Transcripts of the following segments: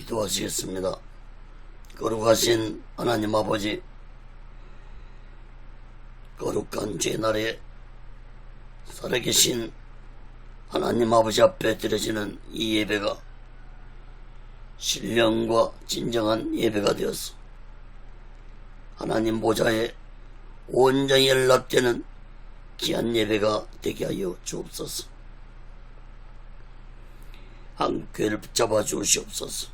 기도하시겠습니다. 거룩하신 하나님 아버지, 거룩한 제날에 살아계신 하나님 아버지 앞에 드려지는 이 예배가 신령과 진정한 예배가 되어서 하나님 보좌에 온전히 연락되는 귀한 예배가 되게 하여 주옵소서. 한교회를 붙잡아 주시옵소서.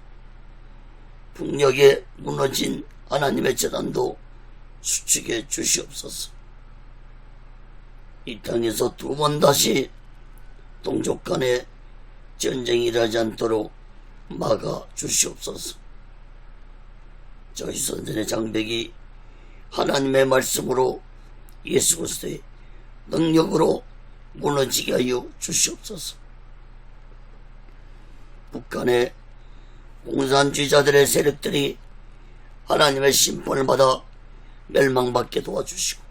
북녘에 무너진 하나님의 재단도 수축해 주시옵소서. 이 땅에서 두 번 다시 동족 간에 전쟁이 일어나지 않도록 막아 주시옵소서. 저희 선생의 장벽이 하나님의 말씀으로 예수 그리스도의 능력으로 무너지게 하여 주시옵소서. 북한의 공산주의자들의 세력들이 하나님의 심판을 받아 멸망받게 도와주시고,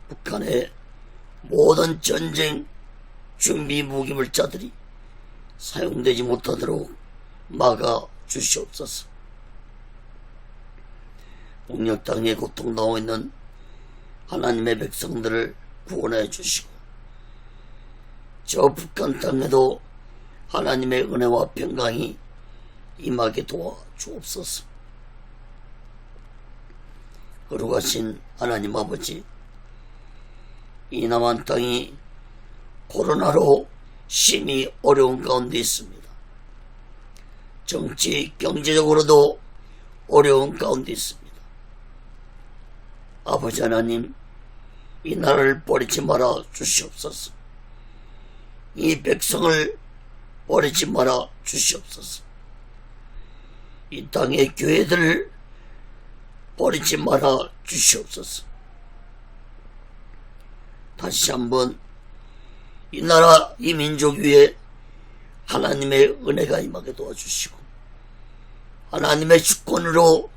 북한의 모든 전쟁 준비 무기물자들이 사용되지 못하도록 막아 주시옵소서. 북녘 땅에 고통당하고 있는 하나님의 백성들을 구원해 주시고, 저 북한 땅에도 하나님의 은혜와 평강이 임하게 도와 주옵소서. 거룩하신 하나님 아버지, 이 남한 땅이 코로나로 심히 어려운 가운데 있습니다. 정치, 경제적으로도 어려운 가운데 있습니다. 아버지 하나님, 이 나라를 버리지 말아 주시옵소서. 이 백성을 버리지 말아 주시옵소서. 이 땅의 교회들을 버리지 말아 주시옵소서. 다시 한번 이 나라, 이 민족 위에 하나님의 은혜가 임하게 도와주시고, 하나님의 주권으로,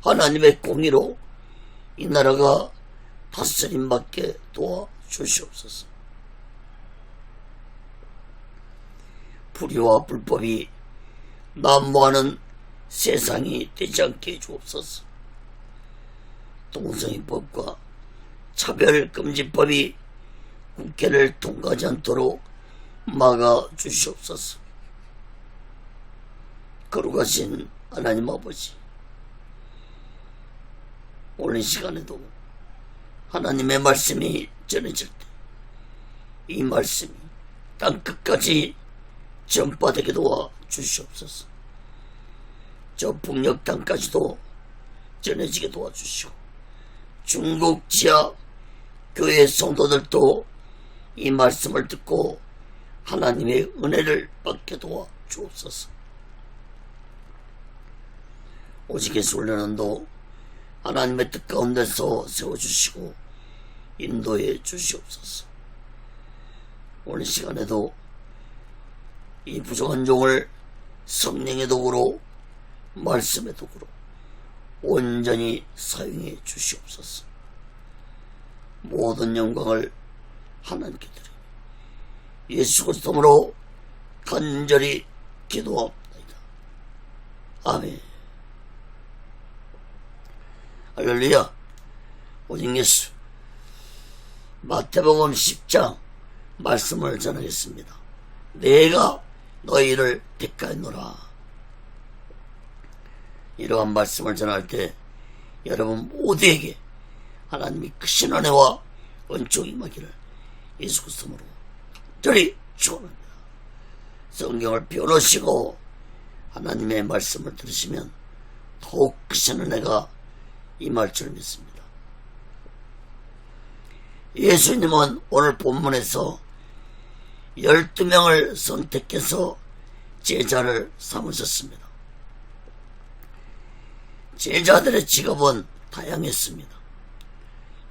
하나님의 공의로 이 나라가 다스림받게 도와주시옵소서. 불의와 불법이 난무하는 세상이 되지 않게 해주옵소서. 동성애법과 차별금지법이 국회를 통과하지 않도록 막아 주시옵소서. 거룩하신 하나님 아버지, 오늘 시간에도 하나님의 말씀이 전해질 때 이 말씀이 땅끝까지 전파되게 도와 주시옵소서. 저 북녘 땅까지도 전해지게 도와주시고, 중국 지하 교회 성도들도 이 말씀을 듣고 하나님의 은혜를 받게 도와 주옵소서. 오직 예수 훈련원도 하나님의 뜻 가운데서 세워주시고 인도해 주시옵소서. 오늘 시간에도 이 부정한 종을 성령의 도구로, 말씀의 도구로 온전히 사용해 주시옵소서. 모든 영광을 하나님께 드리며 예수 그리스도로 간절히 기도합니다. 아멘. 할렐루야. 오직 예수. 마태복음 10장 말씀을 전하겠습니다. 내가 너희를 택하였노라. 이러한 말씀을 전할 때 여러분 모두에게 하나님이 크신 은혜와 은총이 임하기를 예수 그리스도로 간절히 축원합니다. 성경을 펴놓으시고 하나님의 말씀을 들으시면 더욱 크신 은혜가 임할 줄 믿습니다. 예수님은 오늘 본문에서 12명을 선택해서 제자를 삼으셨습니다. 제자들의 직업은 다양했습니다.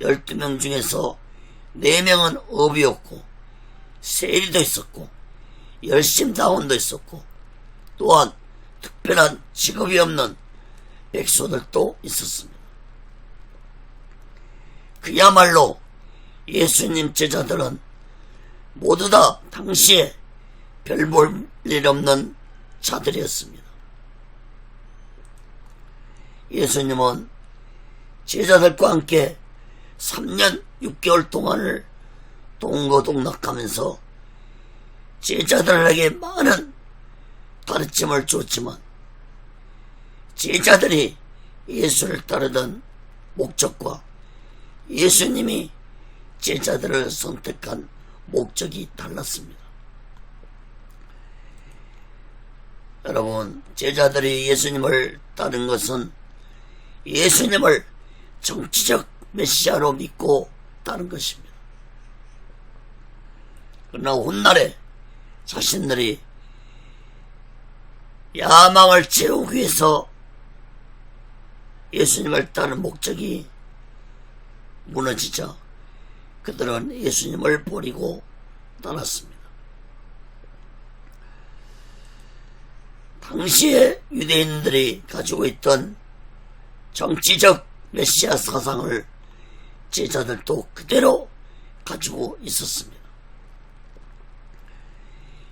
12명 중에서 4명은 어비였고, 세리도 있었고, 열심다원도 있었고, 또한 특별한 직업이 없는 백성들도 있었습니다. 그야말로 예수님 제자들은 모두 다 당시에 별 볼 일 없는 자들이었습니다. 예수님은 제자들과 함께 3년 6개월 동안을 동거동락하면서 제자들에게 많은 가르침을 줬지만 제자들이 예수를 따르던 목적과 예수님이 제자들을 선택한 목적이 달랐습니다. 여러분, 제자들이 예수님을 따른 것은 예수님을 정치적 메시아로 믿고 따른 것입니다. 그러나 훗날에 자신들이 야망을 채우기 위해서 예수님을 따른 목적이 무너지자 그들은 예수님을 버리고 떠났습니다. 당시에 유대인들이 가지고 있던 정치적 메시아 사상을 제자들도 그대로 가지고 있었습니다.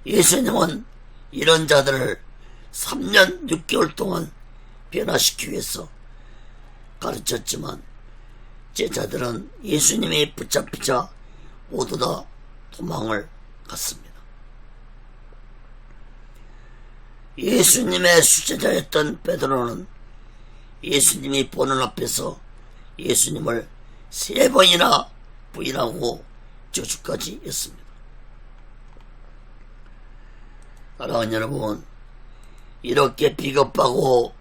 예수님은 이런 자들을 3년 6개월 동안 변화시키기 위해서 가르쳤지만 제자들은 예수님이 붙잡히자 모두 다 도망을 갔습니다. 예수님의 수제자였던 베드로는 예수님이 보는 앞에서 예수님을 3번이나 부인하고 저주까지 했습니다. 사랑하는 여러분, 이렇게 비겁하고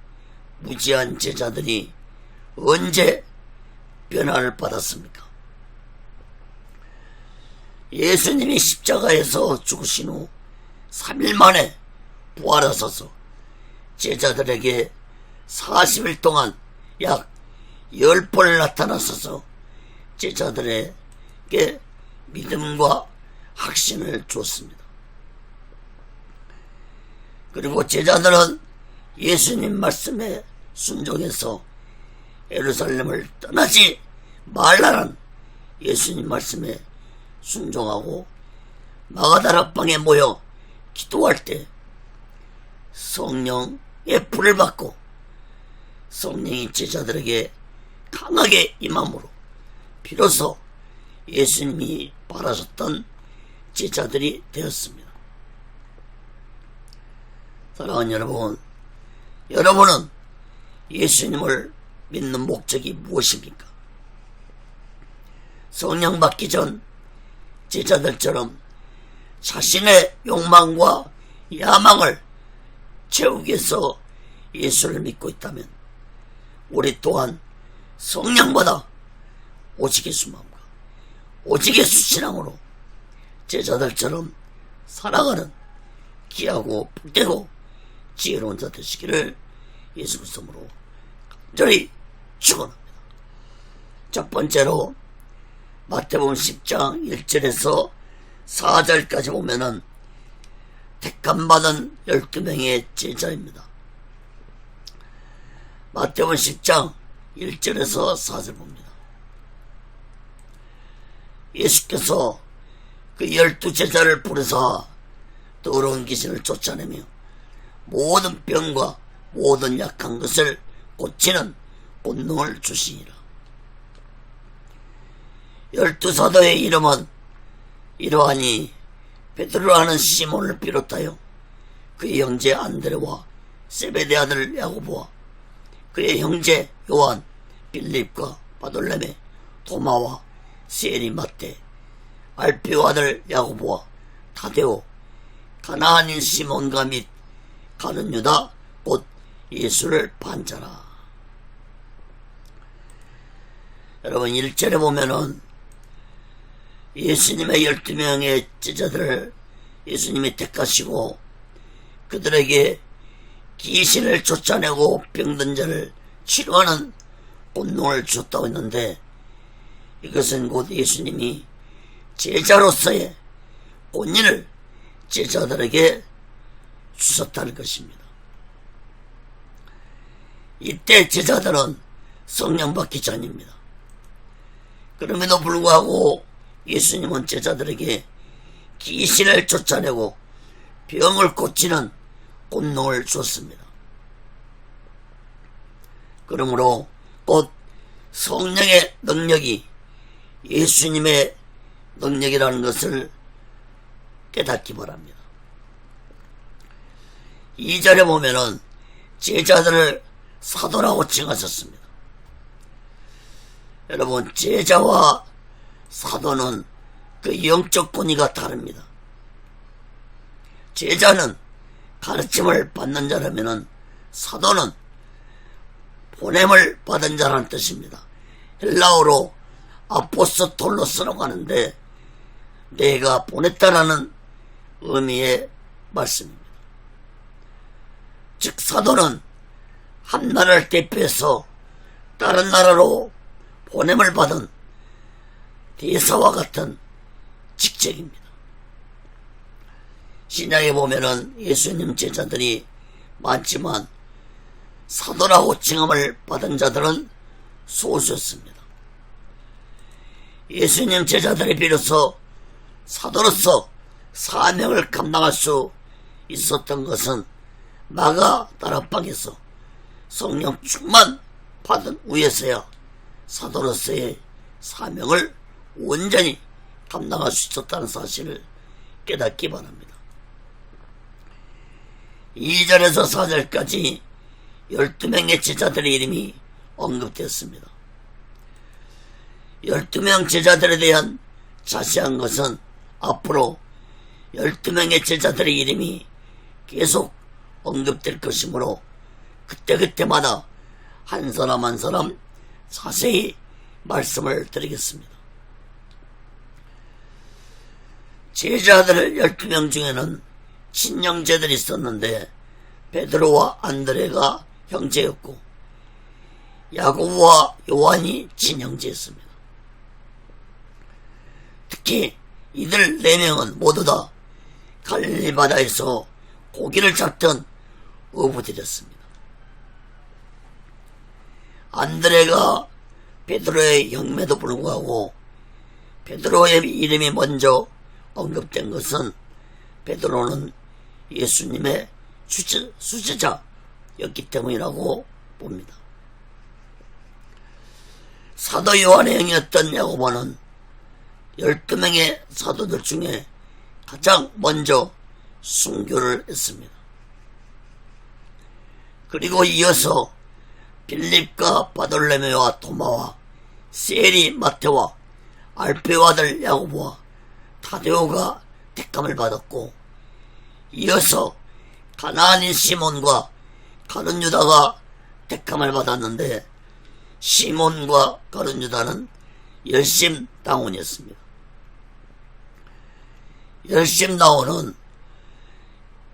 무지한 제자들이 언제 변화를 받았습니까? 예수님이 십자가에서 죽으신 후 3일 만에 부활하셔서 제자들에게 40일 동안 약 10번 나타나셔서 제자들에게 믿음과 확신을 주었습니다. 그리고 제자들은 예수님 말씀에 순종해서 예루살렘을 떠나지 말라는 예수님 말씀에 순종하고 마가다락방에 모여 기도할 때 성령의 불을 받고 성령이 제자들에게 강하게 임함으로 비로소 예수님이 바라셨던 제자들이 되었습니다. 사랑하는 여러분, 여러분은 예수님을 믿는 목적이 무엇입니까? 성령 받기 전 제자들처럼 자신의 욕망과 야망을 채우기 위해서 예수를 믿고 있다면 우리 또한 성령보다 오직의 수마음과 오직의 수신함으로 제자들처럼 살아가는 귀하고 복되고 지혜로운 자 되시기를 예수 그리스도로 간절히 축원합니다. 첫 번째로 마태복음 10장 1절에서 4절까지 보면은 택함받은 12명의 제자입니다. 마태복음 10장 1절에서 4절 봅니다. 예수께서 그 12제자를 부르사 더러운 귀신을 쫓아내며 모든 병과 모든 약한 것을 고치는 권능을 주시니라. 12사도의 이름은 이러하니 베드로라는 시몬을 비롯하여 그의 형제 안드레와 세베대 아들 야고보와 그의 형제 요한, 빌립과 바돌레메, 도마와 세리 마테, 알페오 아들 야고보와 타데오, 가나안인 시몬과 및 가는 유다 곧 예수를 반자라. 여러분 1절에 보면은 예수님의 12명의 제자들을 예수님이 택하시고 그들에게 귀신을 쫓아내고 병든 자를 치료하는 권능을 주었다고 했는데 이것은 곧 예수님이 제자로서의 권위를 제자들에게 주셨다는 것입니다. 이때 제자들은 성령 받기 전입니다. 그럼에도 불구하고 예수님은 제자들에게 귀신을 쫓아내고 병을 고치는 권능을 주었습니다. 그러므로 곧 성령의 능력이 예수님의 능력이라는 것을 깨닫기 바랍니다. 2절에 보면은 제자들을 사도라고 칭하셨습니다. 여러분, 제자와 사도는 그 영적 권위가 다릅니다. 제자는 가르침을 받는 자라면은 사도는 보냄을 받은 자라는 뜻입니다. 헬라어로 아포스톨로스라고 하는데 내가 보냈다라는 의미의 말씀입니다. 즉 사도는 한 나라를 대표해서 다른 나라로 보냄을 받은 대사와 같은 직책입니다. 신약에 보면은 예수님 제자들이 많지만 사도라고 칭함을 받은 자들은 소수였습니다. 예수님 제자들에 비로소 사도로서 사명을 감당할 수 있었던 것은 마가 다락방에서 성령 충만 받은 후에서야 사도로서의 사명을 온전히 감당할 수 있었다는 사실을 깨닫기 바랍니다. 2절에서 4절까지 12명의 제자들의 이름이 언급되었습니다. 12명 제자들에 대한 자세한 것은 앞으로 12명의 제자들의 이름이 계속 언급될 것이므로 그때그때마다 한 사람 한 사람 자세히 말씀을 드리겠습니다. 제자들 12명 중에는 친형제들이 있었는데 베드로와 안드레가 형제였고 야고보와 요한이 친형제였습니다. 특히 이들 4명은 모두 다 갈릴리 바다에서 고기를 잡던 어부들이었습니다. 안드레가 베드로의 형매도 불구하고 베드로의 이름이 먼저 언급된 것은 베드로는 예수님의 수제자였기 때문이라고 봅니다. 사도 요한의 형이었던 야고보는 12명의 사도들 중에 가장 먼저 순교를 했습니다. 그리고 이어서 빌립과 바돌레메와 도마와 세리 마테와 알페오 아들 야고보와 타데오가 택함을 받았고 이어서 가나안인 시몬과 가룟 유다가 택함을 받았는데 시몬과 가룟 유다는 열심당원이었습니다. 열심당원은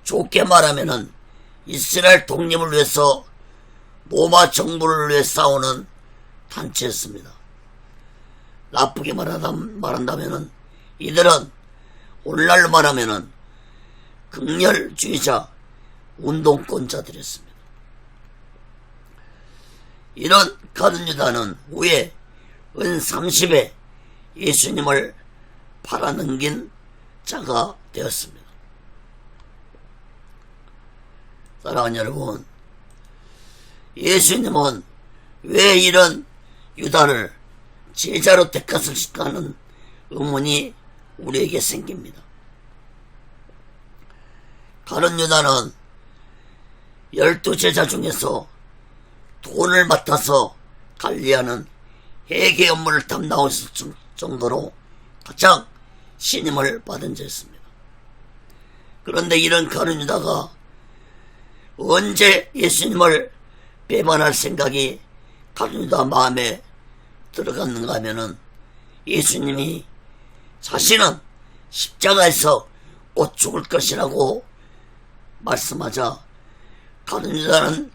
좋게 말하면은 이스라엘 독립을 위해서 로마 정부를 위해 싸우는 단체였습니다. 나쁘게 말한다면은 이들은 오늘날로 말하면은 극렬주의자 운동권자들이었습니다. 이런 가룟 유다는 후에 은 30에 예수님을 팔아넘긴 자가 되었습니다. 사랑하는 여러분, 예수님은 왜 이런 유다를 제자로 택하셨을까 하는 의문이 우리에게 생깁니다. 가룟 유다는 12제자 중에서 돈을 맡아서 관리하는 회계 업무를 담당했을 정도로 가장 신임을 받은 자였습니다. 그런데 이런 가룟 유다가 언제 예수님을 배반할 생각이 가룟 유다 마음에 들어갔는가 하면은 예수님이 자신은 십자가에서 곧 죽을 것이라고 말씀하자 가룟 유다는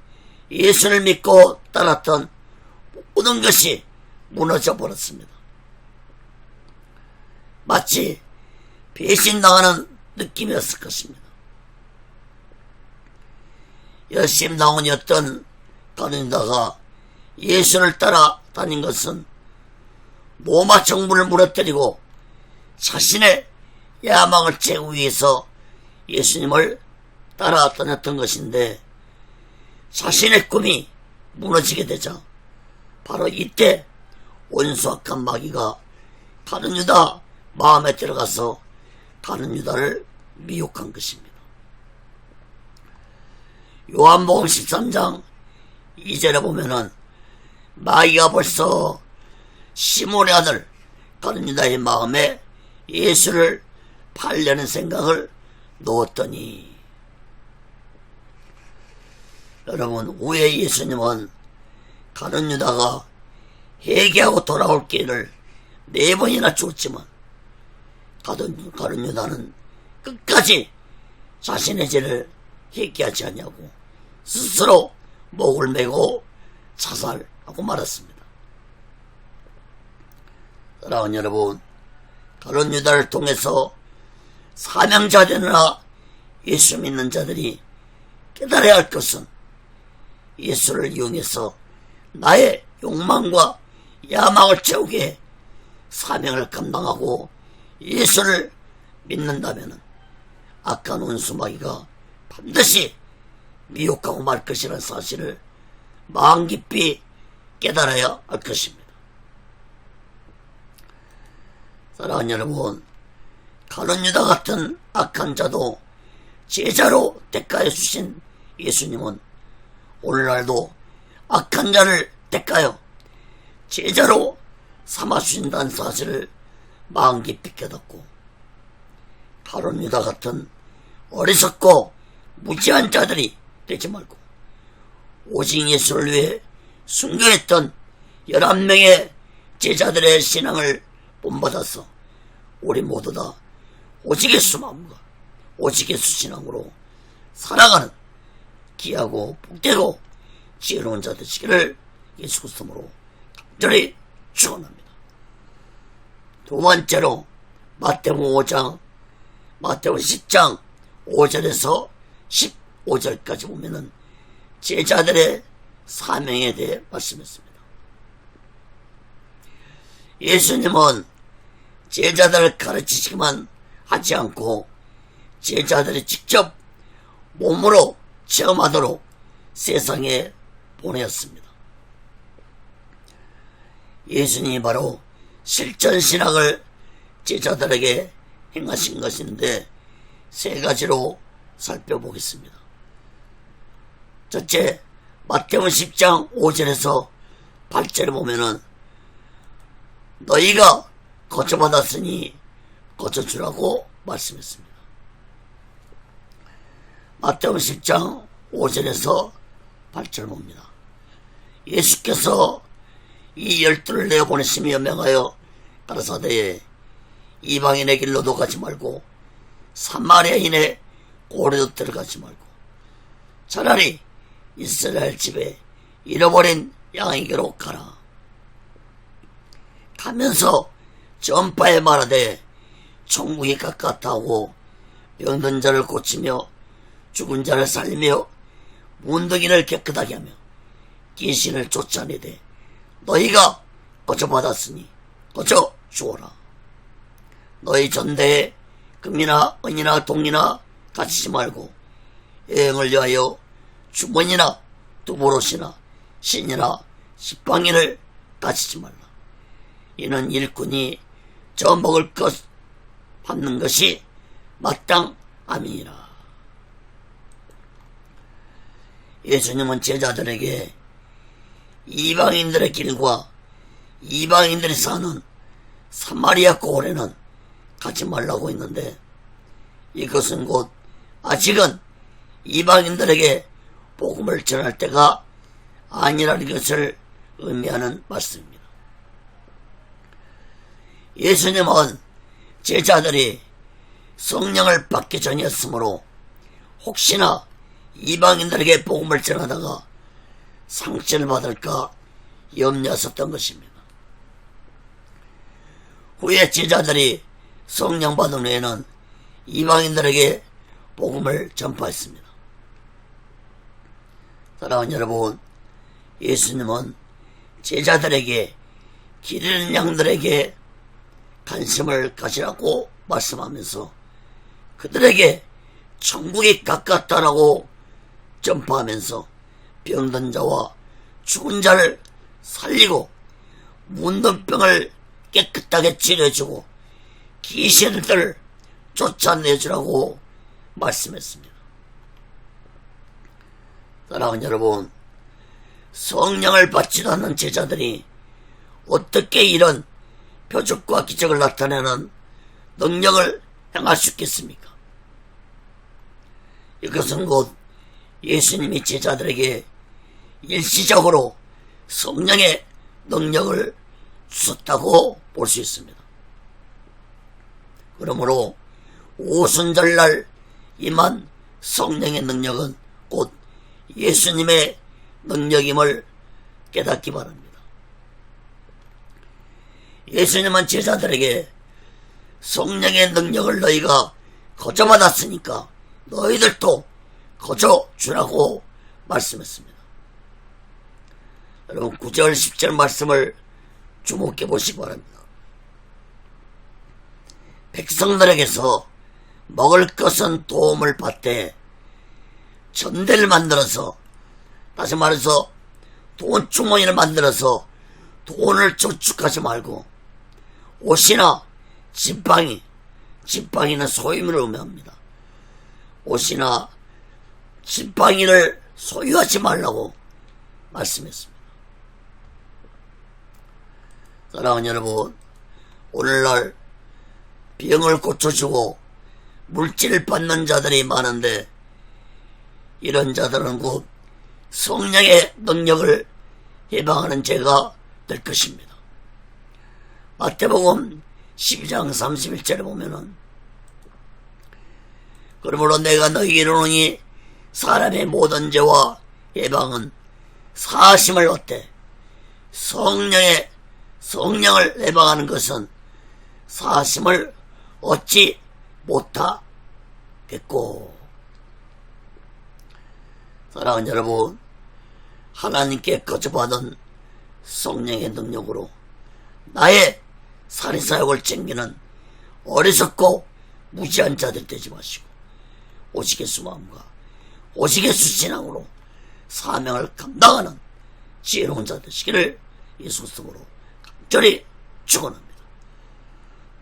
예수를 믿고 따랐던 모든 것이 무너져 버렸습니다. 마치 배신당하는 느낌이었을 것입니다. 열심당원이었던 가룟 유다가 예수를 따라다닌 것은 로마 정부를 무너뜨리고 자신의 야망을 채우기 위해서 예수님을 따라다녔던 것인데 자신의 꿈이 무너지게 되자 바로 이때 원수악한 마귀가 다른 유다 마음에 들어가서 다른 유다를 미혹한 것입니다. 요한복음 13장 2절에 보면은 마귀가 벌써 시몬의 아들 다른 유다의 마음에 예수를 팔려는 생각을 넣었더니, 여러분, 후에 예수님은 다른 유다가 회개하고 돌아올 기회를 4번이나 줬지만 다른 유다는 끝까지 자신의 죄를 회개하지 않냐고 스스로 목을 메고 자살하고 말았습니다. 사랑하는 여러분, 다른 유다를 통해서 사명자들이나 예수 믿는 자들이 깨달아야 할 것은 예수를 이용해서 나의 욕망과 야망을 채우게 사명을 감당하고 예수를 믿는다면 악한 원수마귀가 반드시 미혹하고 말 것이라는 사실을 마음 깊이 깨달아야 할 것입니다. 사랑하는 여러분, 다른 유다 같은 악한 자도 제자로 대가해 주신 예수님은 오늘날도 악한 자를 대가하여 제자로 삼아주신다는 사실을 마음 깊이 깨닫고 다른 유다 같은 어리석고 무지한 자들이 되지 말고 오직 예수를 위해 순교했던 11명의 제자들의 신앙을 본받아서 우리 모두 다 오직 예수 마음과 오직 예수 신앙으로 살아가는 귀하고 복되고 지혜로운 자 되시기를 예수 그리스도로 간절히 축원합니다. 두 번째로 마태복음 10장 5절에서 15절까지 보면은 제자들의 사명에 대해 말씀했습니다. 예수님은 제자들을 가르치시기만 하지 않고 제자들이 직접 몸으로 체험하도록 세상에 보내었습니다. 예수님이 바로 실전신학을 제자들에게 행하신 것인데 3가지로 살펴보겠습니다. 첫째, 마태복음 10장 5절에서 8절에 보면은 너희가 거처받았으니 거처주라고 말씀했습니다. 마태복음 10장 5절에서 8절 봅니다. 예수께서 이 12를 내어보내시며 명하여 가라사대 이방인의 길로도 가지 말고 사마리아인의 고래도 들어가지 말고 차라리 이스라엘 집에 잃어버린 양에게로 가라. 가면서 전파에 말하되 천국이 가깝다고 병든 자를 고치며 죽은 자를 살리며 문둥이를 깨끗하게 하며 귀신을 쫓아내되 너희가 거처받았으니 거처 주어라. 너희 전대에 금이나 은이나 동이나 가지지 말고 여행을 위하여 주머니나 두보롯이나 신이나 식빵이를 가지지 말라. 이는 일꾼이 저 먹을 것 받는 것이 마땅함이니라. 예수님은 제자들에게 이방인들의 길과 이방인들이 사는 사마리아 고을에는 가지 말라고 했는데 이것은 곧 아직은 이방인들에게 복음을 전할 때가 아니라는 것을 의미하는 말씀입니다. 예수님은 제자들이 성령을 받기 전이었으므로 혹시나 이방인들에게 복음을 전하다가 상처를 받을까 염려했었던 것입니다. 후에 제자들이 성령 받은 후에는 이방인들에게 복음을 전파했습니다. 사랑하는 여러분, 예수님은 제자들에게 길 잃은 양들에게 관심을 가지라고 말씀하면서 그들에게 천국이 가깝다라고 전파하면서 병든 자와 죽은 자를 살리고 문둥 병을 깨끗하게 치료해주고 귀신들을 쫓아내주라고 말씀했습니다. 사랑하는 여러분, 성령을 받지도 않는 제자들이 어떻게 이런 표적과 기적을 나타내는 능력을 행할 수 있겠습니까? 이것은 곧 예수님이 제자들에게 일시적으로 성령의 능력을 주셨다고 볼 수 있습니다. 그러므로 오순절날 임한 성령의 능력은 곧 예수님의 능력임을 깨닫기 바랍니다. 예수님은 제자들에게 성령의 능력을 너희가 거저받았으니까 너희들도 거저주라고 말씀했습니다. 여러분 9절 10절 말씀을 주목해 보시기 바랍니다. 백성들에게서 먹을 것은 도움을 받되 전대를 만들어서, 다시 말해서 돈 주머니를 만들어서 돈을 저축하지 말고 옷이나 지팡이는 소유물을 의미합니다. 옷이나 지팡이를 소유하지 말라고 말씀했습니다. 사랑하는 여러분, 오늘날 병을 고쳐주고 물질을 받는 자들이 많은데 이런 자들은 곧 성령의 능력을 해방하는 죄가 될 것입니다. 마태복음 12장 31절에 보면은 그러므로 내가 너희에게 이르노니 사람의 모든 죄와 해방은 사하심을 얻되 성령을 해방하는 것은 사하심을 얻지 못하겠고. 사랑하는 여러분, 하나님께 거저받은 성령의 능력으로 나의 살인사욕을 챙기는 어리석고 무지한 자들 되지 마시고 오직 예수 마음과 오직 예수 신앙으로 사명을 감당하는 지혜로운 자 되시기를 예수 스승으로 간절히 축원합니다.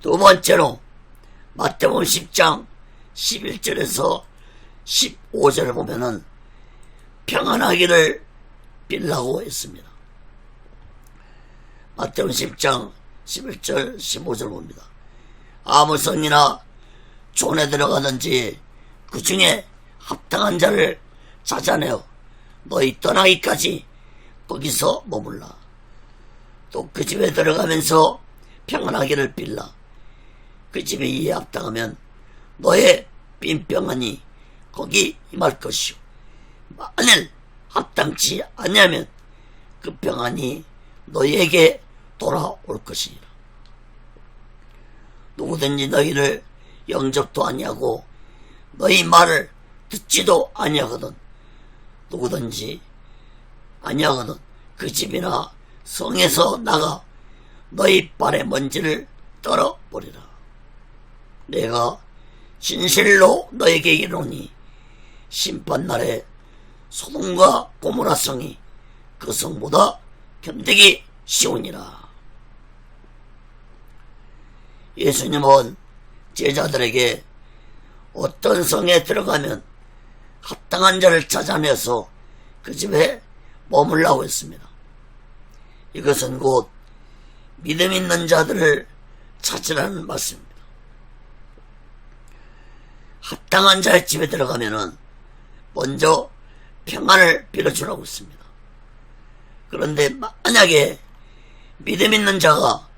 두 번째로 마태복음 10장 11절에서 15절을 보면은 평안하기를 빌라고 했습니다. 마태복음 10장 11절 15절 봅니다. 아무 성이나 촌에 들어가든지 그 중에 합당한 자를 찾아내어 너희 떠나기까지 거기서 머물라. 또 그 집에 들어가면서 평안하기를 빌라. 그 집에 이에 합당하면 너의 빈평안이 거기 임할 것이요, 만일 합당치 아니하면 그 평안이 너희에게 돌아올 것이니라. 누구든지 너희를 영접도 아니하고 너희 말을 듣지도 아니하거든 누구든지 아니하거든 그 집이나 성에서 나가 너희 발의 먼지를 떨어버리라. 내가 진실로 너에게 이르노니 심판날에 소돔과 고모라 성이 그 성보다 견디기 쉬우니라. 예수님은 제자들에게 어떤 성에 들어가면 합당한 자를 찾아내서 그 집에 머물라고 했습니다. 이것은 곧 믿음 있는 자들을 찾으라는 말씀입니다. 합당한 자의 집에 들어가면은 먼저 평안을 빌어주라고 했습니다. 그런데 만약에 믿음 있는 자가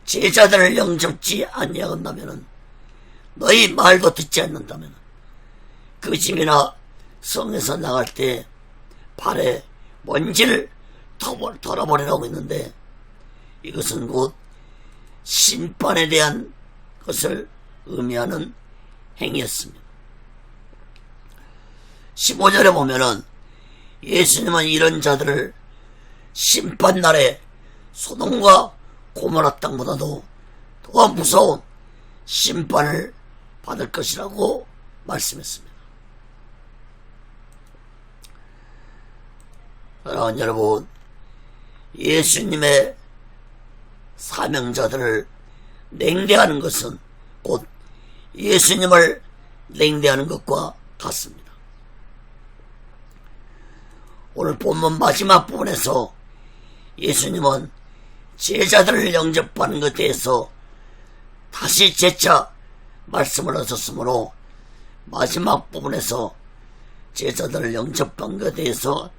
제자들을 영접지 아니한다면은, 너희 말도 듣지 않는다면 그 집이나 성에서 나갈 때 발에 먼지를 털어버리라고 했는데, 이것은 곧 심판에 대한 것을 의미하는 행위였습니다. 15절에 보면은 예수님은 이런 자들을 심판날에 소돔과 고모라 땅보다도 더 무서운 심판을 받을 것이라고 말씀했습니다. 사랑하는 여러분, 예수님의 사명자들을 냉대하는 것은 곧 예수님을 냉대하는 것과 같습니다. 오늘 본문 마지막 부분에서 예수님은 제자들을 영접하는 것에 대해서 다시 재차 말씀을 하셨으므로 마지막 부분에서 제자들을 영접한 것에 대해서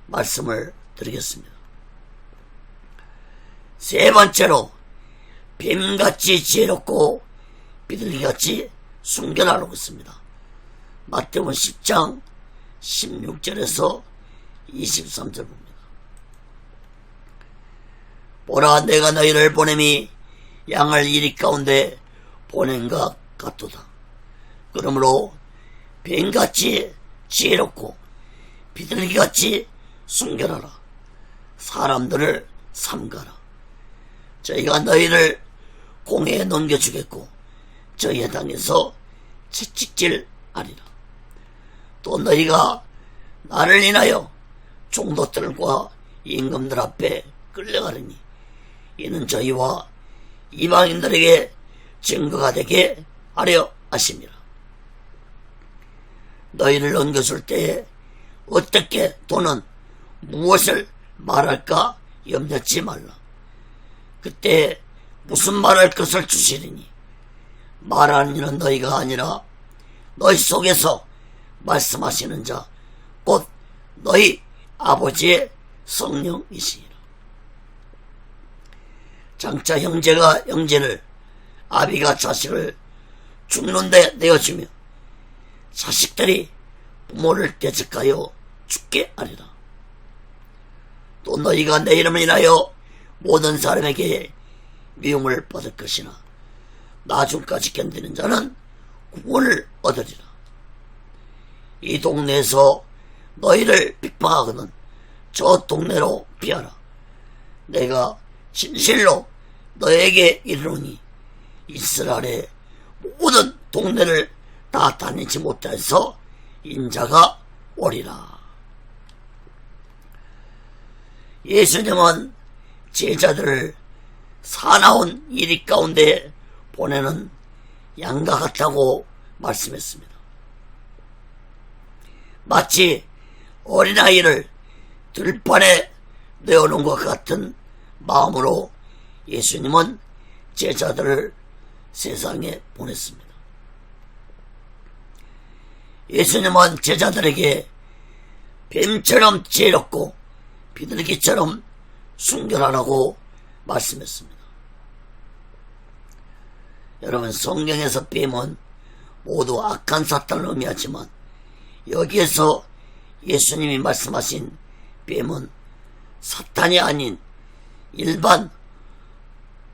말씀을 드리겠습니다. 세 번째로 뱀같이 지혜롭고 비둘기같이 순결하라고 했습니다. 마태복음 10장 16절에서 23절 봅니다. 보라, 내가 너희를 보냄이 양을 이리 가운데 보낸 것 같도다. 그러므로 뱀같이 지혜롭고 비둘기같이 순결하라. 사람들을 삼가라. 저희가 너희를 공회에 넘겨주겠고 저희의 땅에서 채찍질하리라. 또 너희가 나를 인하여 종도들과 임금들 앞에 끌려가리니 이는 저희와 이방인들에게 증거가 되게 하려 하심이라. 너희를 넘겨줄 때에 어떻게 또는 무엇을 말할까 염려치 말라. 그때 무슨 말할 것을 주시리니 말하는 이는 너희가 아니라 너희 속에서 말씀하시는 자 곧 너희 아버지의 성령이시니라. 장차 형제가 형제를, 아비가 자식을 죽는데 내어주며 자식들이 부모를 대적하여 죽게 하리라. 또 너희가 내 이름을 인하여 모든 사람에게 미움을 받을 것이나 나중까지 견디는 자는 구원을 얻으리라. 이 동네에서 너희를 핍박하거든 저 동네로 피하라. 내가 진실로 너에게 이르노니 이스라엘의 모든 동네를 다 다니지 못해서 인자가 오리라. 예수님은 제자들을 사나운 이리 가운데 보내는 양과 같다고 말씀했습니다. 마치 어린아이를 들판에 내어놓은 것 같은 마음으로 예수님은 제자들을 세상에 보냈습니다. 예수님은 제자들에게 뱀처럼 지혜롭고 비둘기처럼 순결하라고 말씀했습니다. 여러분, 성경에서 뱀은 모두 악한 사탄을 의미하지만 여기에서 예수님이 말씀하신 뱀은 사탄이 아닌 일반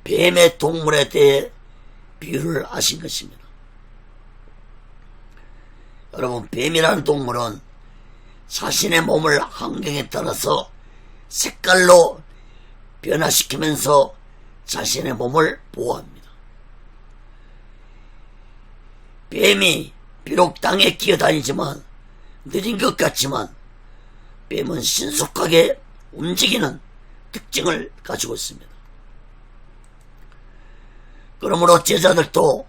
뱀의 동물에 대해 비유를 하신 것입니다. 여러분, 뱀이라는 동물은 자신의 몸을 환경에 따라서 색깔로 변화시키면서 자신의 몸을 보호합니다. 뱀이 비록 땅에 기어다니지만 느린 것 같지만 뱀은 신속하게 움직이는 특징을 가지고 있습니다. 그러므로 제자들도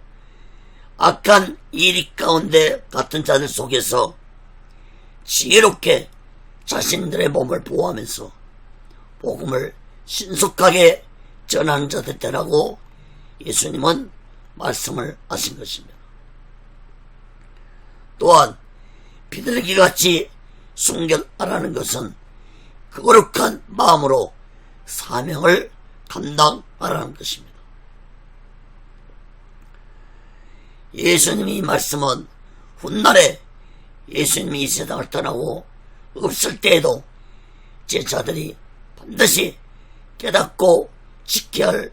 악한 이리 가운데 같은 자들 속에서 지혜롭게 자신들의 몸을 보호하면서 복음을 신속하게 전하는 자들 되라고 예수님은 말씀을 하신 것입니다. 또한 비둘기같이 순결하라는 것은 거룩한 마음으로 사명을 감당하라는 것입니다. 예수님이 말씀은 훗날에 예수님이 이 세상을 떠나고 없을 때에도 제자들이 반드시 깨닫고 지켜야 할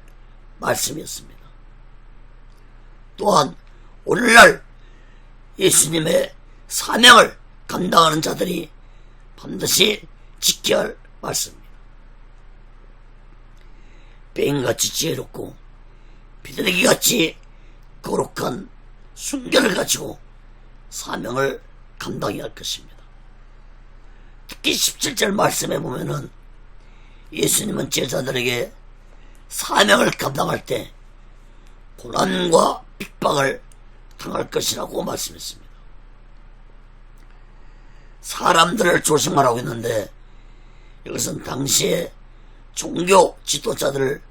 말씀이었습니다. 또한 오늘날 예수님의 사명을 감당하는 자들이 반드시 지켜야 할 말씀입니다. 뱀같이 지혜롭고 비둘기같이 거룩한 순결을 가지고 사명을 감당해야 할 것입니다. 특히 17절 말씀에 보면은 예수님은 제자들에게 사명을 감당할 때 고난과 핍박을 당할 것이라고 말씀했습니다. 사람들을 조심하라고 했는데 이것은 당시에 종교 지도자들을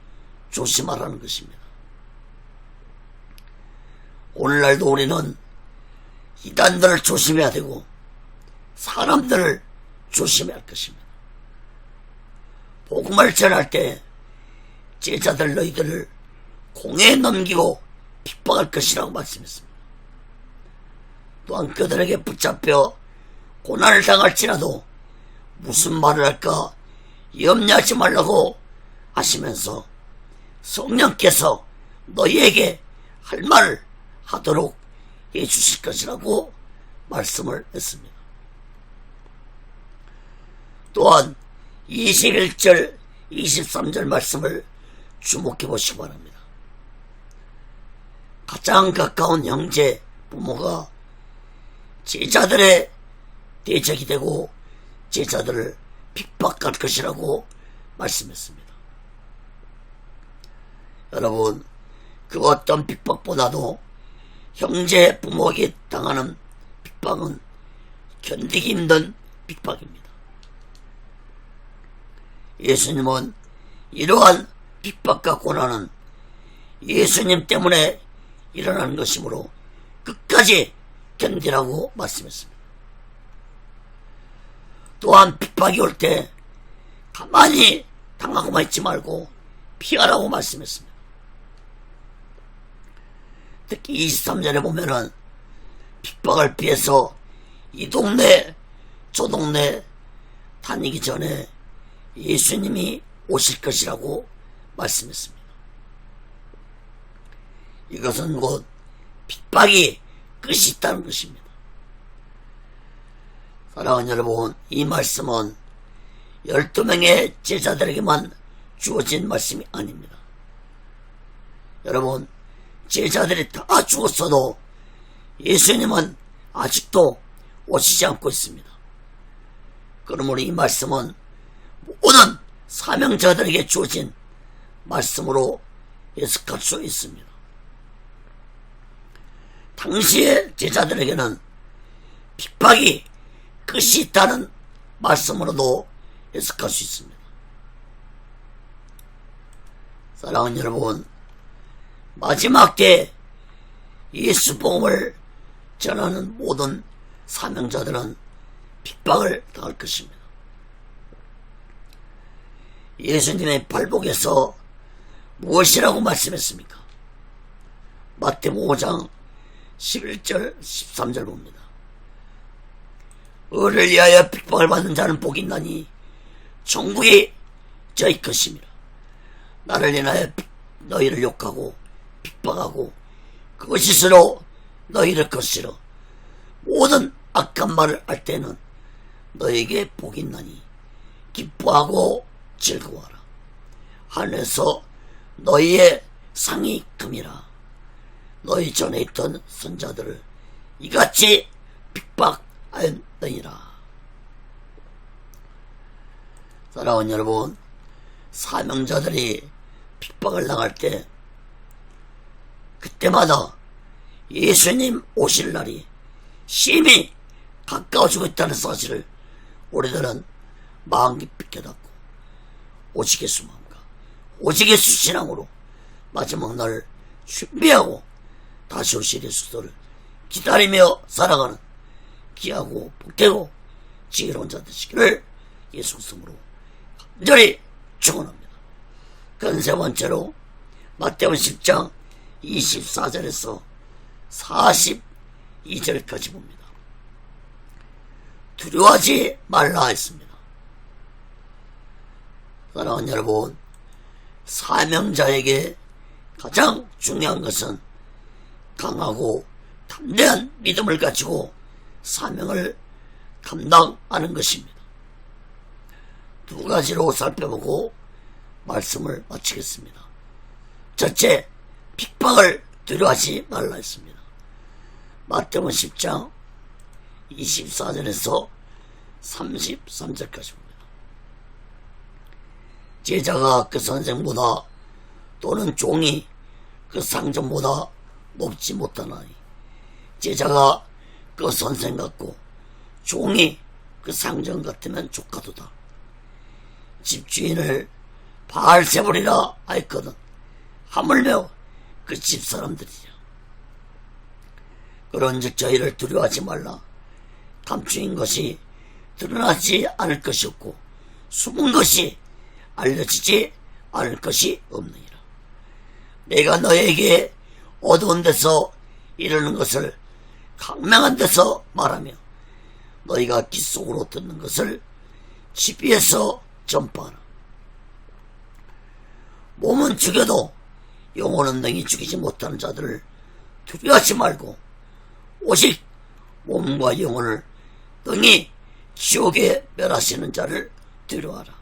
조심하라는 것입니다. 오늘날도 우리는 이단들을 조심해야 되고 사람들을 조심해야 할 것입니다. 복음을 전할 때 제자들 너희들을 공에 넘기고 핍박할 것이라고 말씀했습니다. 또한 그들에게 붙잡혀 고난을 당할지라도 무슨 말을 할까 염려하지 말라고 하시면서 성령께서 너희에게 할 말을 하도록 해주실 것이라고 말씀을 했습니다. 또한 21절 23절 말씀을 주목해 보시기 바랍니다. 가장 가까운 형제 부모가 제자들의 대적이 되고 제자들을 핍박할 것이라고 말씀했습니다. 여러분, 그 어떤 핍박보다도 형제 부모에게 당하는 핍박은 견디기 힘든 핍박입니다. 예수님은 이러한 핍박과 고난은 예수님 때문에 일어나는 것이므로 끝까지 견디라고 말씀했습니다. 또한 핍박이 올 때 가만히 당하고만 있지 말고 피하라고 말씀했습니다. 특히 23절에 보면은 핍박을 피해서 이 동네 저 동네 다니기 전에 예수님이 오실 것이라고 말씀했습니다. 이것은 곧 핍박이 끝이 있다는 것입니다. 사랑하는 여러분, 이 말씀은 12명의 제자들에게만 주어진 말씀이 아닙니다. 여러분, 제자들이 다 죽었어도 예수님은 아직도 오시지 않고 있습니다. 그러므로 이 말씀은 모든 사명자들에게 주어진 말씀으로 해석할 수 있습니다. 당시의 제자들에게는 핍박이 끝이 있다는 말씀으로도 해석할 수 있습니다. 사랑하는 여러분, 마지막 때 예수 복음을 전하는 모든 사명자들은 핍박을 당할 것입니다. 예수님의 발복에서 무엇이라고 말씀했습니까? 마태복음 5장 11절 13절 봅니다. 을을 위하여 핍박을 받는 자는 복이 있나니 천국이 저희 것입니다. 나를 인하여 너희를 욕하고 핍박하고 그것이스로 너희를 거스러 모든 악한 말을 할 때는 너희에게 복이 있나니 기뻐하고 즐거워하라. 하늘에서 너희의 상이 큼이라. 너희 전에 있던 선자들을 이같이 핍박하였느니라. 사랑하는 여러분, 사명자들이 핍박을 당할 때 그때마다 예수님 오실 날이 심히 가까워지고 있다는 사실을 우리들은 마음 깊이 깨닫고 오직 예수 마음과 오직 예수 신앙으로 마지막 날 준비하고 다시 오실 예수를 기다리며 살아가는 귀하고 복되고 지혜로운 자 되시기를 예수 이름으로 간절히 축원합니다. 그건 세 번째로 마태복음 10장 24절에서 42절까지 봅니다. 두려워하지 말라 했습니다. 사랑하는 여러분, 사명자에게 가장 중요한 것은 강하고 담대한 믿음을 가지고 사명을 감당하는 것입니다. 두 가지로 살펴보고 말씀을 마치겠습니다. 첫째, 핍박을 두려워하지 말라 했습니다. 마태복음 10장 24절에서 33절까지 봅니다. 제자가 그 선생보다 또는 종이 그 상전보다 높지 못하나니 제자가 그 선생 같고 종이 그 상전 같으면 족하도다. 집주인을 바알세불이라 하였거든 하물며 그 집사람들이라. 그런즉 저희를 두려워하지 말라. 감추인 것이 드러나지 않을 것이 없고 숨은 것이 알려지지 않을 것이 없느니라. 내가 너에게 어두운 데서 이르는 것을 강명한 데서 말하며 너희가 귀 속으로 듣는 것을 집 위에서 전파하라. 몸은 죽여도 영혼은 능히 죽이지 못하는 자들을 두려워하지 말고 오직 몸과 영혼을 능히 지옥에 멸하시는 자를 두려워하라.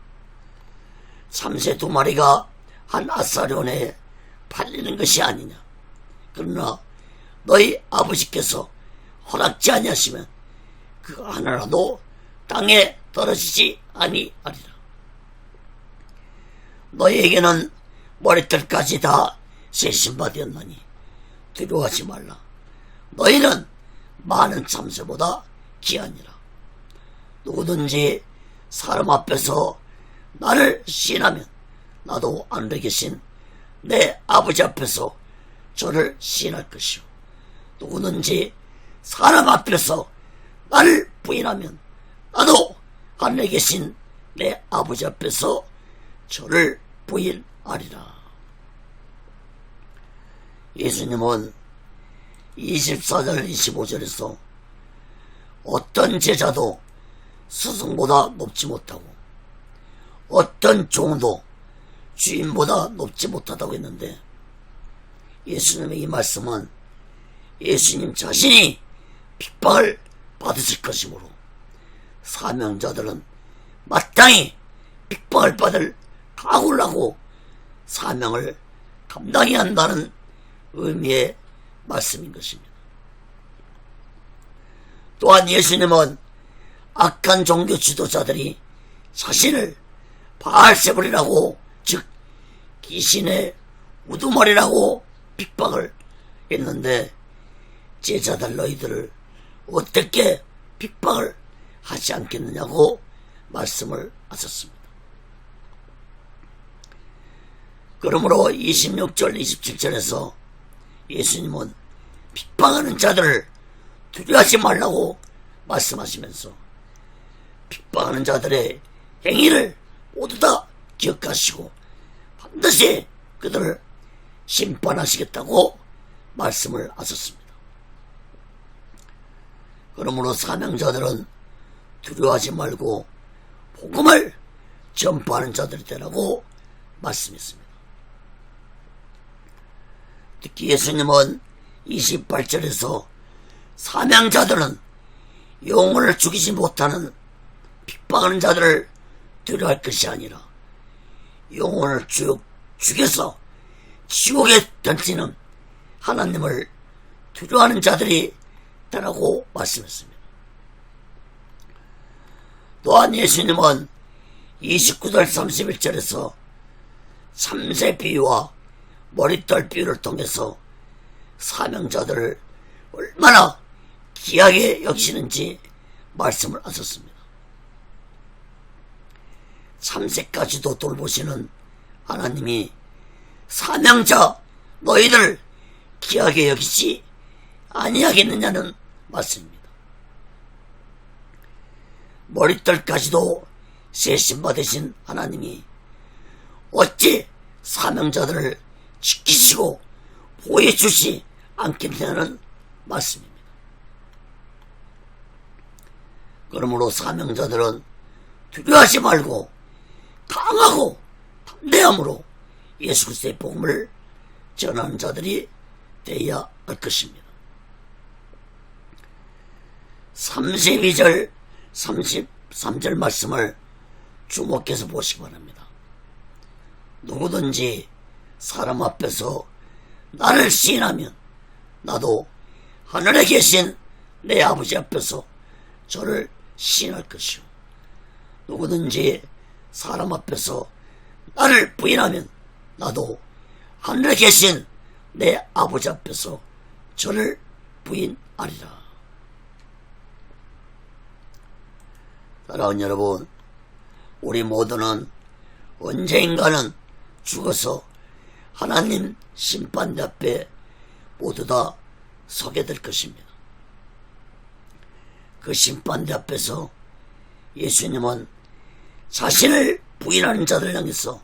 참새 2마리가 한 아사리온에 팔리는 것이 아니냐. 그러나 너희 아버지께서 허락지 아니하시면 그 하나라도 땅에 떨어지지 아니하리라. 너희에게는 머리털까지 다 세신받았나니 두려워하지 말라. 너희는 많은 참새보다 귀하니라. 누구든지 사람 앞에서 나를 시인하면 나도 하늘에 계신 내 아버지 앞에서 저를 시인할 것이요. 누구든지 사람 앞에서 나를 부인하면 나도 하늘에 계신 내 아버지 앞에서 저를 부인하리라. 예수님은 24절 25절에서 어떤 제자도 스승보다 높지 못하고 어떤 종도 주인보다 높지 못하다고 했는데, 예수님의 이 말씀은 예수님 자신이 핍박을 받으실 것이므로 사명자들은 마땅히 핍박을 받을 각오를 하고 사명을 감당해야 한다는 의미의 말씀인 것입니다. 또한 예수님은 악한 종교 지도자들이 자신을 바알세불이라고, 즉 귀신의 우두머리라고 핍박을 했는데 제자들 너희들을 어떻게 핍박을 하지 않겠느냐고 말씀을 하셨습니다. 그러므로 26절 27절에서 예수님은 핍박하는 자들을 두려워하지 말라고 말씀하시면서 핍박하는 자들의 행위를 모두 다 기억하시고 반드시 그들을 심판하시겠다고 말씀을 하셨습니다. 그러므로 사명자들은 두려워하지 말고 복음을 전파하는 자들이 되라고 말씀했습니다. 특히 예수님은 28절에서 사명자들은 영혼을 죽이지 못하는 핍박하는 자들을 두려워할 것이 아니라 영혼을 죽여서 지옥에 던지는 하나님을 두려워하는 자들이 되라고 말씀했습니다. 또한 예수님은 29절 31절에서 참새 비유와 머리털 비유를 통해서 사명자들을 얼마나 귀하게 여기시는지 말씀을 하셨습니다. 참새까지도 돌보시는 하나님이 사명자 너희들 귀하게 여기지 아니하겠느냐는 말씀입니다. 머리털까지도 세심받으신 하나님이 어찌 사명자들을 지키시고 보호해주지 않겠느냐는 말씀입니다. 그러므로 사명자들은 두려워하지 말고 강하고 담대함으로 예수 그리스도의 복음을 전하는 자들이 되어야 할 것입니다. 32절 33절 말씀을 주목해서 보시기 바랍니다. 누구든지 사람 앞에서 나를 시인하면 나도 하늘에 계신 내 아버지 앞에서 저를 시인할 것이요. 누구든지 사람 앞에서 나를 부인하면 나도 하늘에 계신 내 아버지 앞에서 저를 부인하리라. 사랑하는 여러분, 우리 모두는 언젠가는 죽어서 하나님 심판대 앞에 모두 다 서게 될 것입니다. 그 심판대 앞에서 예수님은 자신을 부인하는 자들을 향해서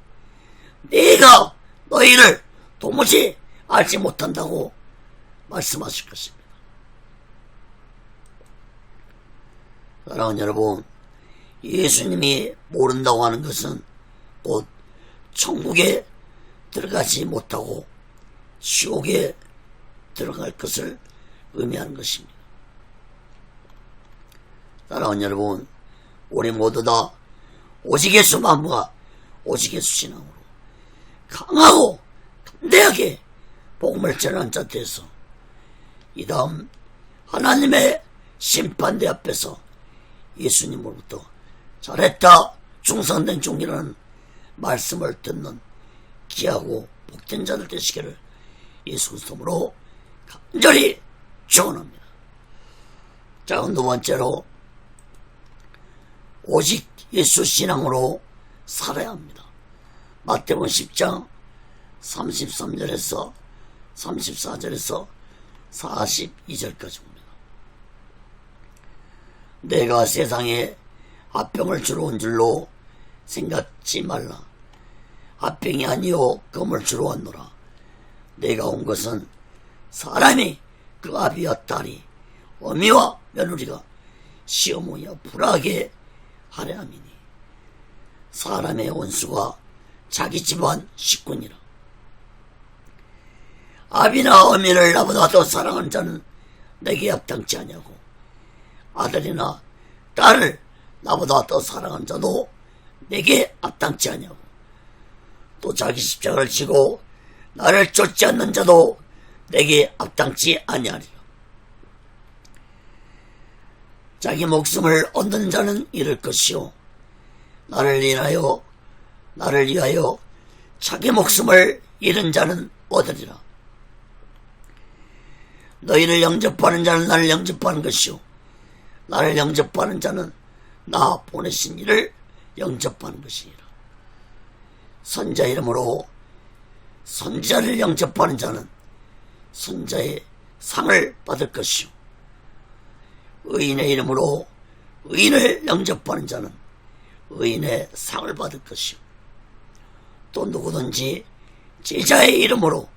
내가 너희를 도무지 알지 못한다고 말씀하실 것입니다. 사랑하는 여러분, 예수님이 모른다고 하는 것은 곧 천국에 들어가지 못하고 지옥에 들어갈 것을 의미하는 것입니다. 사랑하는 여러분, 우리 모두 다 오직 예수 만무가 오직 예수 신앙으로 강하고 담대하게 복음을 전하는 자 되어서 이 다음 하나님의 심판대 앞에서 예수님으로부터 잘했다 충성된 종이라는 말씀을 듣는 귀하고 복된 자들 되시기를 예수 그리스도로 간절히 축원합니다. 자, 두 번째로 오직 예수 신앙으로 살아야 합니다. 마태복음 10장 33절에서 34절에서 42절까지 옵니다. 내가 세상에 화병을 주러 온 줄로 생각지 말라. 화병이 아니요 검을 주러 왔노라. 내가 온 것은 사람이 그 아비와 딸이 어미와 며느리가 시어머니와 불하게 하려 함이니 사람의 원수가 자기 집안 식구니라. 아비나 어미를 나보다 더 사랑하는 자는 내게 합당치 아니하고 아들이나 딸을 나보다 더 사랑하는 자도 내게 합당치 아니하고 또 자기 십자가를 지고 나를 쫓지 않는 자도 내게 합당치 아니하리라. 자기 목숨을 얻는 자는 잃을 것이요 나를 위하여 자기 목숨을 잃은 자는 얻으리라. 너희를 영접하는 자는 나를 영접하는 것이요 나를 영접하는 자는 나 보내신 이를 영접하는 것이니라. 선자 이름으로 선자를 영접하는 자는 선자의 상을 받을 것이요 의인의 이름으로 의인을 영접하는 자는 의인의 상을 받을 것이요 또 누구든지 제자의 이름으로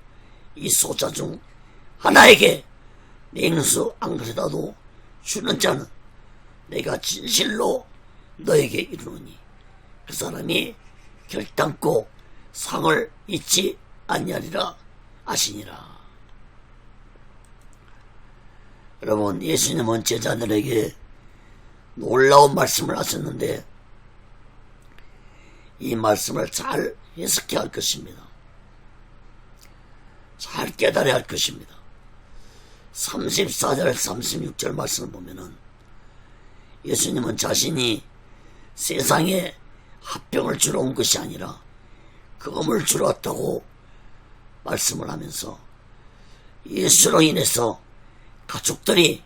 이 소자 중 하나에게 냉수 한 그릇이라도 주는 자는 내가 진실로 너에게 이르노니 그 사람이 결단코 상을 잊지 아니하리라 하시니라. 여러분, 예수님은 제자들에게 놀라운 말씀을 하셨는데 이 말씀을 잘 해석해야 할 것입니다. 잘 깨달아야 할 것입니다. 34절 36절 말씀을 보면은 예수님은 자신이 세상에 화병을 주러 온 것이 아니라 검을 주러 왔다고 말씀을 하면서 예수로 인해서 가족들이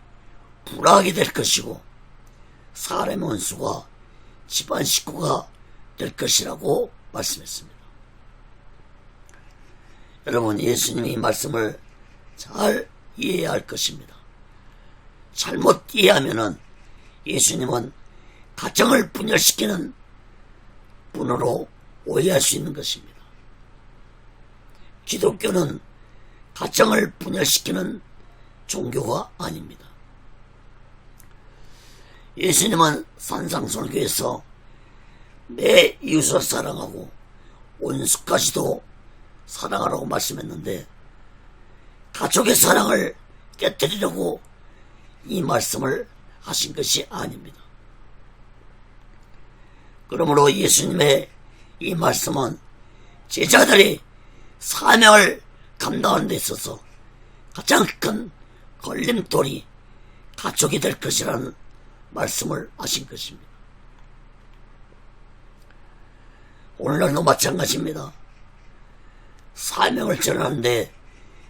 불화하게 될 것이고 사람의 원수가 집안 식구가 될 것이라고 말씀했습니다. 여러분, 예수님이 이 말씀을 잘 이해해야 할 것입니다. 잘못 이해하면은 예수님은 가정을 분열시키는 분으로 오해할 수 있는 것입니다. 기독교는 가정을 분열시키는 종교가 아닙니다. 예수님은 산상설교에서 내 이웃을 사랑하고 원수까지도 사랑하라고 말씀했는데 가족의 사랑을 깨뜨리려고 이 말씀을 하신 것이 아닙니다. 그러므로 예수님의 이 말씀은 제자들이 사명을 감당하는 데 있어서 가장 큰 걸림돌이 가족이 될 것이라는 말씀을 하신 것입니다. 오늘날도 마찬가지입니다. 사명을 전하는데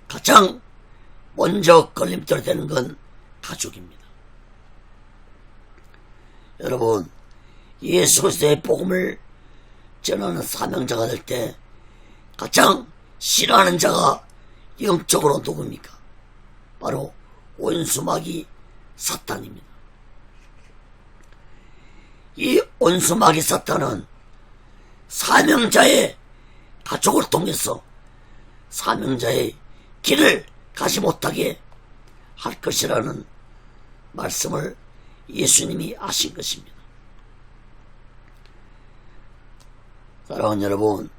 가장 먼저 걸림돌이 되는 건 가족입니다. 여러분, 예수 그리스도의 복음을 전하는 사명자가 될 때 가장 싫어하는 자가 영적으로 누굽니까? 바로 온수마귀 사탄입니다. 이 온수마귀 사탄은 사명자의 가족을 통해서 사명자의 길을 가지 못하게 할 것이라는 말씀을 예수님이 하신 것입니다. 사랑하는 여러분,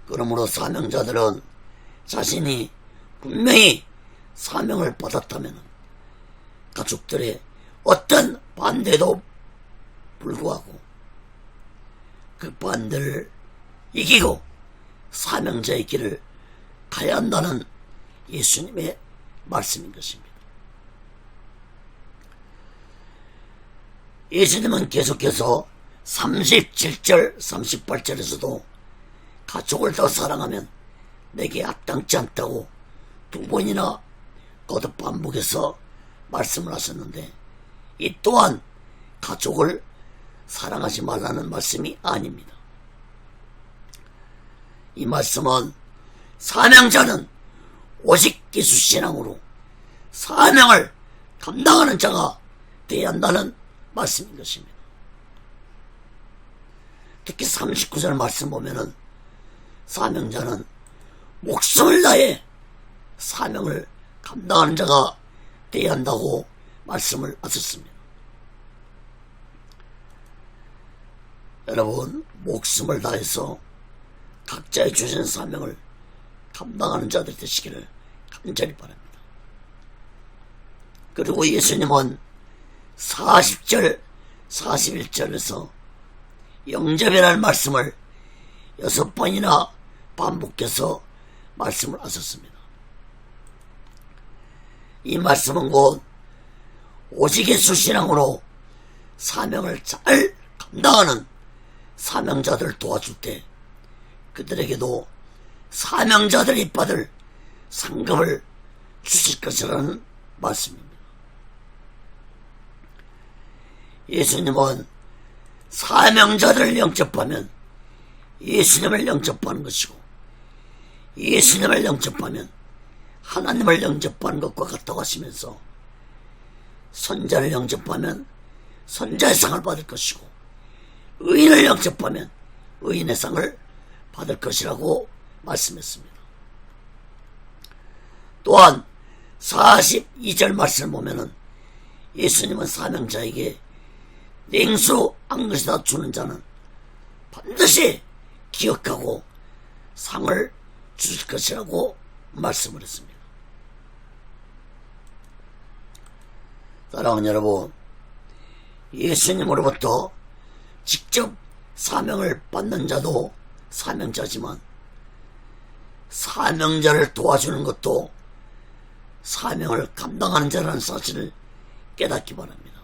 그러므로 사명자들은 자신이 분명히 사명을 받았다면 가족들의 어떤 반대도 불구하고 그 반대를 이기고 사명자의 길을 가야 한다는 예수님의 말씀인 것입니다. 예수님은 계속해서 37절 38절에서도 가족을 더 사랑하면 내게 합당치 않다고 2번이나 거듭 반복해서 말씀을 하셨는데, 이 또한 가족을 사랑하지 말라는 말씀이 아닙니다. 이 말씀은 사명자는 오직 예수 신앙으로 사명을 감당하는 자가 되어야 한다는 말씀인 것입니다. 특히 39절 말씀 보면은 사명자는 목숨을 다해 사명을 감당하는 자가 되어야 한다고 말씀을 하셨습니다. 여러분, 목숨을 다해서 각자의 주신 사명을 감당하는 자들이 되시기를 간절히 바랍니다. 그리고 예수님은 40절 41절에서 영접이라는 말씀을 6번이나 반복해서 말씀을 하셨습니다. 이 말씀은 곧 오직 예수 신앙으로 사명을 잘 감당하는 사명자들을 도와줄 때 그들에게도 사명자들이 받을 상급을 주실 것이라는 말씀입니다. 예수님은 사명자들을 영접하면 예수님을 영접하는 것이고, 예수님을 영접하면 하나님을 영접하는 것과 같다고 하시면서, 선자를 영접하면 선자의 상을 받을 것이고, 의인을 영접하면 의인의 상을 받을 것이라고 말씀했습니다. 또한 42절 말씀을 보면은 예수님은 사명자에게 냉수 한 것이다 주는 자는 반드시 기억하고 상을 주실 것이라고 말씀을 했습니다. 사랑하는 여러분, 예수님으로부터 직접 사명을 받는 자도 사명자지만 사명자를 도와주는 것도 사명을 감당하는 자라는 사실을 깨닫기 바랍니다.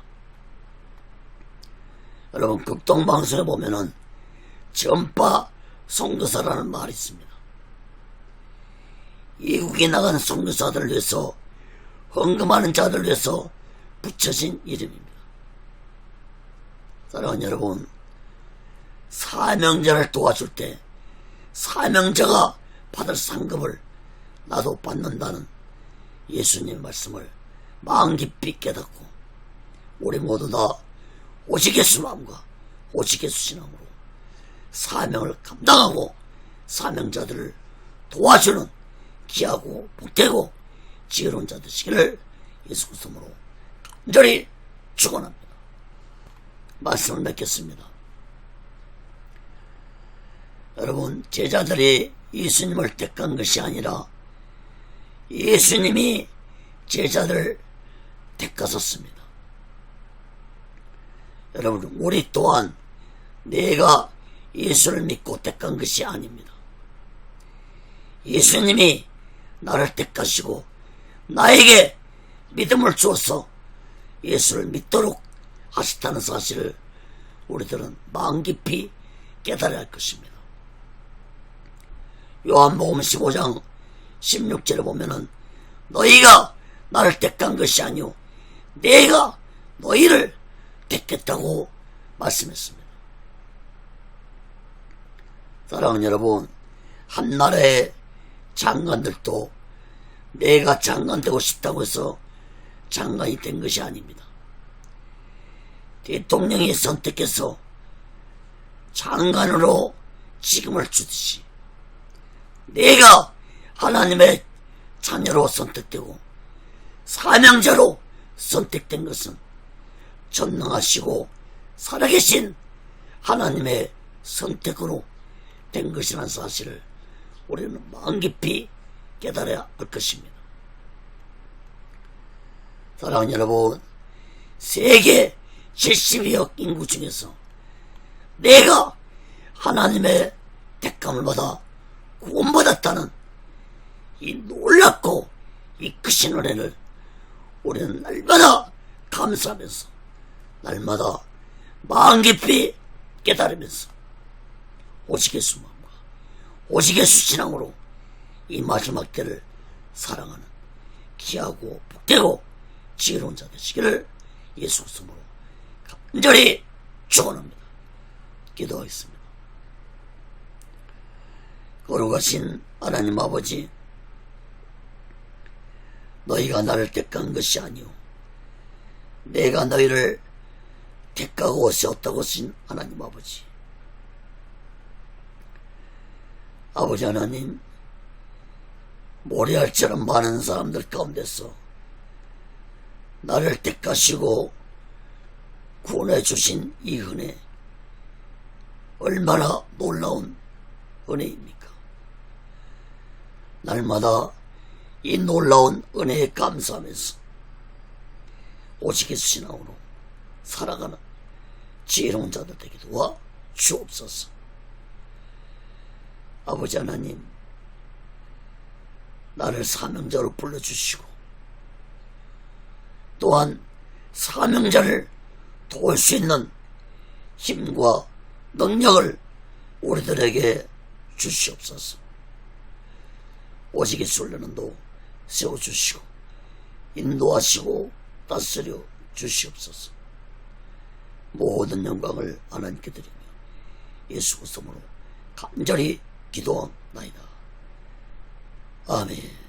여러분, 극동방송에 보면은 전파 선교사라는 말이 있습니다. 이국에 나간 선교사들을 위해서 헌금하는 자들을 위해서 붙여진 이름입니다. 사랑하는 여러분, 사명자를 도와줄 때 사명자가 받을 상급을 나도 받는다는 예수님의 말씀을 마음 깊이 깨닫고 우리 모두 다 오직 예수 마음과 오직 예수 신앙으로 사명을 감당하고 사명자들을 도와주는 귀하고 복되고 지혜로운 자 되시기를 예수 그리스도로 간절히 축원합니다. 말씀을 맺겠습니다. 여러분, 제자들이 예수님을 택한 것이 아니라 예수님이 제자들을 택하셨습니다. 여러분, 우리 또한 내가 예수를 믿고 택한 것이 아닙니다. 예수님이 나를 택하시고 나에게 믿음을 주어서 예수를 믿도록 하셨다는 사실을 우리들은 마음 깊이 깨달아야 할 것입니다. 요한복음 15장 16절에 보면은 너희가 나를 택한 것이 아니오 내가 너희를 택했다고 말씀했습니다. 사랑하는 여러분, 한나라의 장관들도 내가 장관 되고 싶다고 해서 장관이 된 것이 아닙니다. 대통령이 선택해서 장관으로 직임을 주듯이 내가 하나님의 자녀로 선택되고 사명자로 선택된 것은 전능하시고 살아계신 하나님의 선택으로 된 것이라는 사실을 우리는 마음 깊이 깨달아야 할 것입니다. 사랑하는 여러분, 세계 72억 인구 중에서 내가 하나님의 택함을 받아 구원받았다는 이 놀랍고 이 크신 은혜를 우리는 날마다 감사하면서 날마다 마음 깊이 깨달으면서 오직 예수 마음과 오직 예수 신앙으로 이 마지막 때를 살아가는 귀하고 복되고 지혜로운 자 되시기를 예수 그리스도로 간절히 축원합니다. 기도하겠습니다. 거룩하신 하나님 아버지, 너희가 나를 택한 것이 아니오 내가 너희를 택하고 세웠다고 하신 하나님 아버지, 아버지 하나님, 모래알처럼 많은 사람들 가운데서 나를 택하시고 구원해 주신 이 은혜, 얼마나 놀라운 은혜입니까? 날마다 이 놀라운 은혜에 감사하면서 오직 예수 신앙으로 살아가는 지혜로운 자들 되게 도와 주옵소서. 아버지 하나님, 나를 사명자로 불러주시고 또한 사명자를 도울 수 있는 힘과 능력을 우리들에게 주시옵소서. 오직 예수 훈련도 세워주시고 인도하시고 다스려 주시옵소서. 모든 영광을 하나님께 드리며 예수 그리스도로 간절히 기도하나이다. 아멘.